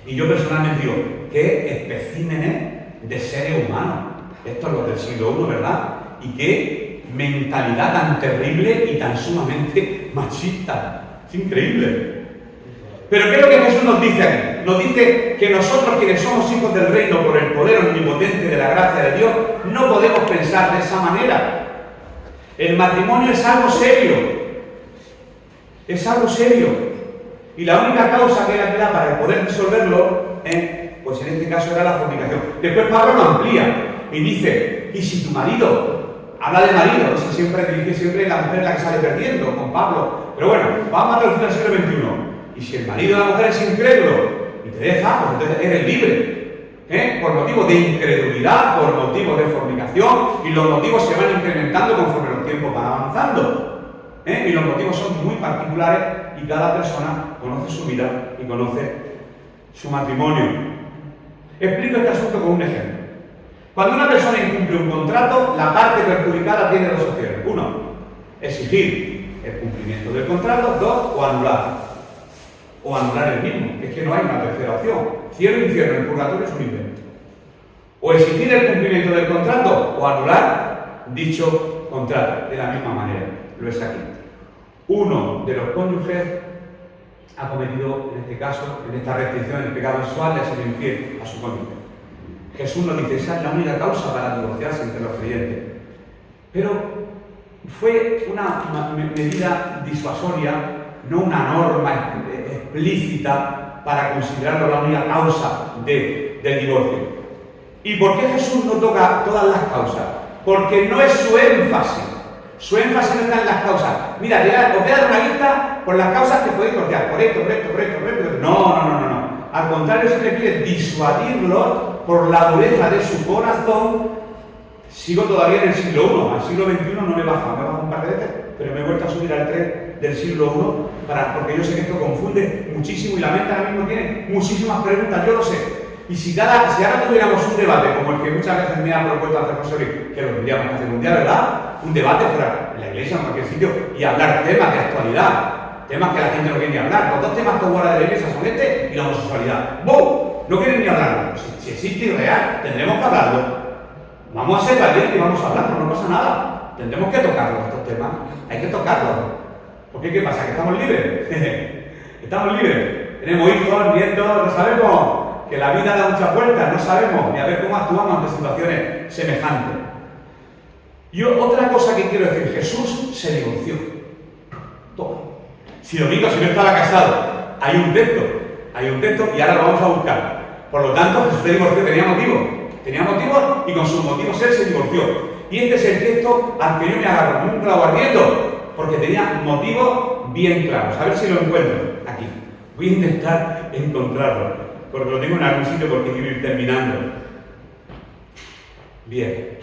Y yo personalmente digo, qué especímenes de seres humanos. Esto es lo del siglo I, ¿verdad? Y qué mentalidad tan terrible y tan sumamente machista. Es increíble. Pero ¿qué es lo que Jesús nos dice aquí? Nos dice que nosotros, quienes somos hijos del reino por el poder omnipotente de la gracia de Dios, no podemos pensar de esa manera. El matrimonio es algo serio. Es algo serio. Y la única causa que era clara para poder resolverlo, pues en este caso era la fornicación. Después Pablo lo amplía y dice: ¿y si tu marido? Habla de marido, no sé, siempre la mujer es la que sale perdiendo con Pablo. Pero bueno, vamos a traducir al siglo XXI. Y si el marido de la mujer es incrédulo y te deja, pues entonces eres libre. Por motivo de incredulidad, por motivo de fornicación, y los motivos se van incrementando conforme los tiempos van avanzando. Y los motivos son muy particulares y cada persona conoce su vida y conoce su matrimonio. Explico este asunto con un ejemplo. Cuando una persona incumple un contrato, la parte perjudicada tiene dos opciones. Uno, exigir el cumplimiento del contrato. 2, o anular. O anular el mismo. Es que no hay una tercera opción. Cielo e infierno, el purgatorio es un invento. O exigir el cumplimiento del contrato o anular dicho contrato. De la misma manera, lo es aquí. Uno de los cónyuges ha cometido, en este caso, en esta restricción, el pecado sexual, le ha sido infiel a su cónyuge. Jesús nos dice, esa es la única causa para divorciarse entre los creyentes. Pero fue una medida disuasoria, no una norma explícita para considerarlo la única causa del divorcio. ¿Y por qué Jesús no toca todas las causas? Porque no es su énfasis. Su énfasis no está en las causas. Mira, os voy a dar una lista por las causas que podéis divorciar. Por esto. No. Al contrario, siempre quiere disuadirlo por la dureza de su corazón. Sigo todavía en el siglo I. Al siglo XXI no me baja un par de veces, pero me he vuelto a subir al tren del siglo I porque yo sé que esto confunde muchísimo y la mente ahora mismo tiene muchísimas preguntas, yo lo sé. Y si ahora tuviéramos un debate como el que muchas veces me ha propuesto hacer José Luis, que lo tendríamos que hacer un día, ¿verdad? Un debate fuera en la iglesia, en cualquier sitio, y hablar temas de actualidad, temas que la gente no quiere ni hablar. Los dos temas que guarda de la iglesia son este y la homosexualidad. ¡Bum! No quieren ni hablarlo. Si existe y real, tendremos que hablarlo. Vamos a ser valientes y vamos a hablarlo, no pasa nada. Tendremos que tocarlos estos temas. Hay que tocarlos. Porque ¿qué pasa? ¿Que estamos libres? Estamos libres. Tenemos hijos, nietos, no sabemos. Que la vida da muchas vueltas, no sabemos ni a ver cómo actuamos ante situaciones semejantes. Y otra cosa que quiero decir, Jesús se divorció. Todo. Si Domingo no estaba casado, hay un texto y ahora lo vamos a buscar. Por lo tanto, Jesús se divorció, tenía motivos y con sus motivos él se divorció. Y este es el texto al que yo me agarro como un clavo ardiendo, porque tenía motivos bien claros. A ver si lo encuentro aquí. Voy a intentar encontrarlo, porque lo tengo en algún sitio porque quiero ir terminando. Bien.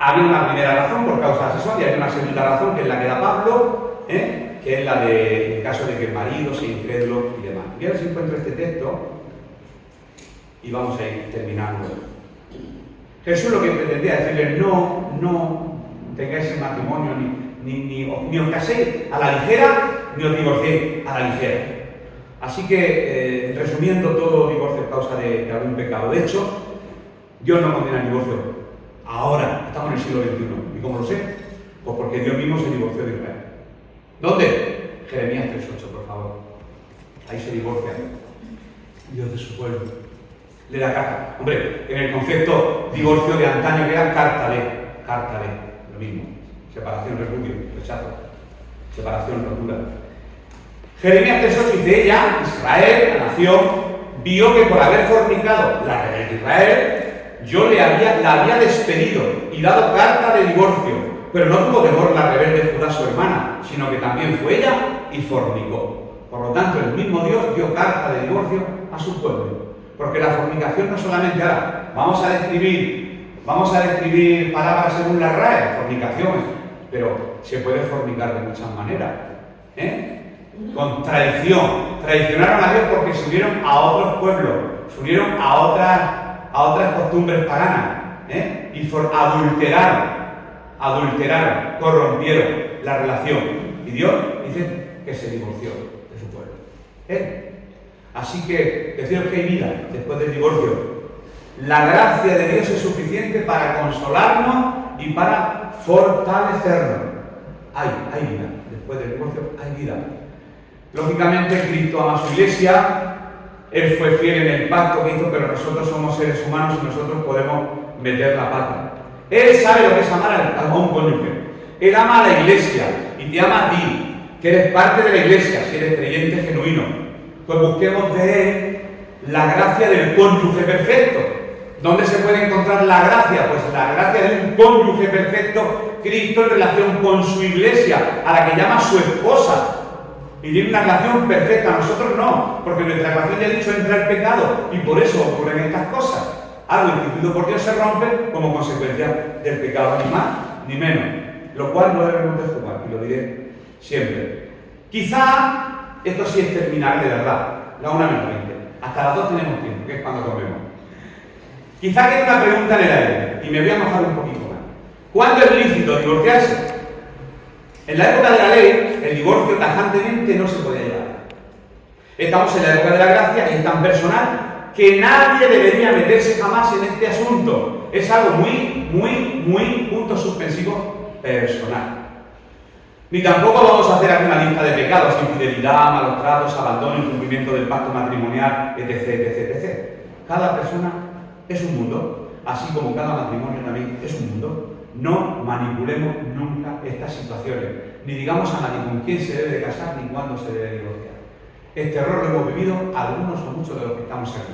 Había una primera razón por causa sexual y hay una segunda razón que es la que da Pablo, que es la del caso de que el marido sea incrédulo y demás. Voy a ver si encuentro este texto y vamos a ir terminando. Jesús lo que pretendía decirle, no tengáis ese matrimonio, ni os caséis a la ligera, ni os divorciéis a la ligera. Así que, resumiendo, todo divorcio es causa de algún pecado. De hecho, Dios no condena el divorcio. Ahora, estamos en el siglo XXI. ¿Y cómo lo sé? Pues porque Dios mismo se divorció de Israel. ¿Dónde? Jeremías 3:8, por favor. Ahí se divorcia Dios de su pueblo. Le da carta. Hombre, en el concepto divorcio de antaño que era carta de, lo mismo. Separación, repudio, rechazo. Separación, rotura. Jeremías 3:8 dice, ella, Israel, la nación, vio que por haber fornicado la rebelde Israel, yo la había despedido y dado carta de divorcio, pero no tuvo temor la rebelde Judá, su hermana, sino que también fue ella y fornicó. Por lo tanto, el mismo Dios dio carta de divorcio a su pueblo, porque la fornicación no solamente ahora, vamos a describir palabras según la RAE, fornicaciones, pero se puede fornicar de muchas maneras, con traición. Traicionaron a Dios porque se unieron a otros pueblos, se unieron a otras costumbres paganas, y adulteraron, corrompieron la relación. Y Dios dice que se divorció de su pueblo. Así que deciros que hay vida después del divorcio. La gracia de Dios es suficiente para consolarnos y para fortalecernos. Hay vida. Después del divorcio hay vida. Lógicamente, Cristo ama a su iglesia. Él fue fiel en el pacto que hizo, pero nosotros somos seres humanos y nosotros podemos meter la pata. Él sabe lo que es amar a un cónyuge. Él ama a la iglesia y te ama a ti, que eres parte de la iglesia, si eres creyente genuino. Pues busquemos de Él la gracia del cónyuge perfecto. ¿Dónde se puede encontrar la gracia? Pues la gracia de un cónyuge perfecto, Cristo en relación con su iglesia, a la que llama su esposa. Y tiene una relación perfecta, nosotros no, porque nuestra relación, ya he dicho, entra el pecado y por eso ocurren estas cosas. Algo instituido por Dios se rompe como consecuencia del pecado, ni más ni menos, lo cual no debemos de jugar, y lo diré siempre. Quizá esto sí es terminar de verdad, la 1:20, hasta las 2 tenemos tiempo, que es cuando comemos. Quizá quede una pregunta en el aire, y me voy a mojar un poquito más. ¿Cuándo es lícito divorciarse? En la época de la ley, el divorcio tajantemente no se podía llevar. Estamos en la época de la gracia y es tan personal que nadie debería meterse jamás en este asunto. Es algo muy punto suspensivo personal. Ni tampoco vamos a hacer aquí una lista de pecados: infidelidad, malos tratos, abandono, incumplimiento del pacto matrimonial, etc. Cada persona es un mundo, así como cada matrimonio también es un mundo. No manipulemos nunca estas situaciones, ni digamos a nadie con quién se debe de casar ni cuándo se debe divorciar. Este error lo hemos vivido algunos o muchos de los que estamos aquí.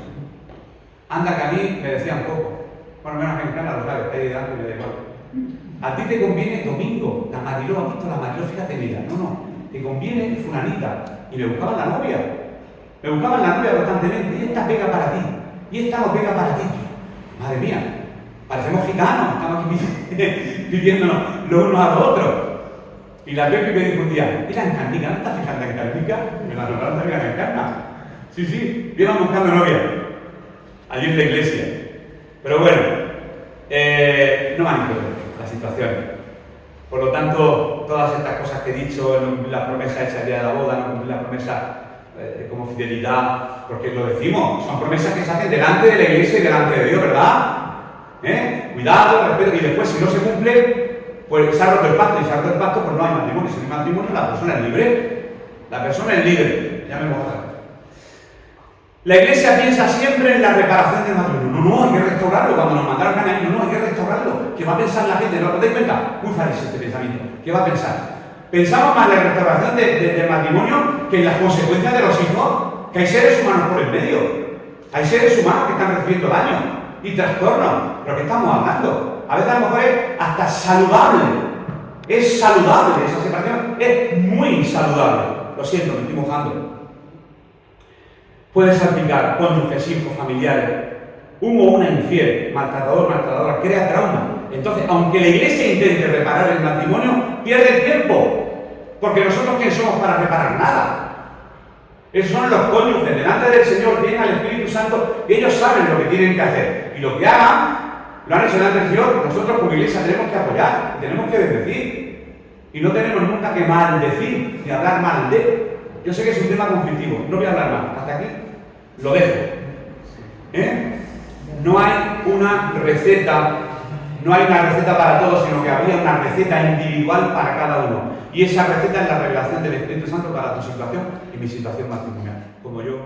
Anda que a mí me decían poco, bueno, menos en Canadá, lo sabes, ahí delante me da igual. A ti te conviene domingo, la Mariló, ¿has visto la Mariló? Fíjate, mira, no, te conviene fulanita. Y me buscaban la novia. Me buscaban la novia constantemente. Y esta pega para ti. Y esta no pega para ti. Madre mía, parecemos gitanos, estamos aquí viviéndonos los unos a los otros. Y la Pepi me dijo un día: ¿y la encarnica? ¿No estás fijando en encarnica? Me la nombraron también en encarna. Sí, vivan buscando novia. Allí en la iglesia. Pero bueno, no manipulen las situaciones. Por lo tanto, todas estas cosas que he dicho, no cumplir la promesa hecha el día de la boda, no cumplir la promesa como fidelidad, porque lo decimos, son promesas que se hacen delante de la iglesia y delante de Dios, ¿verdad? Cuidado, respeto, y después si no se cumple, pues se ha roto el pacto, y se ha roto el pacto, pues no hay matrimonio. Si no hay matrimonio, la persona es libre. La persona es libre. Ya me voy a dar. La iglesia piensa siempre en la reparación del matrimonio. No, hay que restaurarlo. Cuando nos mandaron a no, hay que restaurarlo. ¿Qué va a pensar la gente? ¿No os dais cuenta? Muy fariseo este pensamiento. ¿Qué va a pensar? Pensamos más en la restauración del matrimonio que en las consecuencias de los hijos, que hay seres humanos por el medio. Hay seres humanos que están recibiendo daño y trastornos. ¿Pero qué estamos hablando? A veces a lo mejor es hasta saludable. Es saludable esa separación. Es muy saludable. Lo siento, me estoy mojando. Puede salpicar cónyuges, hijos, familiares. Uno o una infiel, maltratador, maltratadora, crea trauma. Entonces, aunque la iglesia intente reparar el matrimonio, pierde el tiempo. Porque nosotros, ¿quién somos para reparar nada? Esos son los cónyuges, delante del Señor, tienen al Espíritu Santo, y ellos saben lo que tienen que hacer. Y lo que hagan, lo han hecho delante del Señor. Nosotros como iglesia tenemos que apoyar, tenemos que bendecir. Y no tenemos nunca que maldecir, ni hablar mal de. Yo sé que es un tema conflictivo, no voy a hablar más. Hasta aquí lo dejo. No hay una receta, para todos, sino que había una receta individual para cada uno. Y esa receta es la revelación del Espíritu Santo para tu situación y mi situación matrimonial. Como yo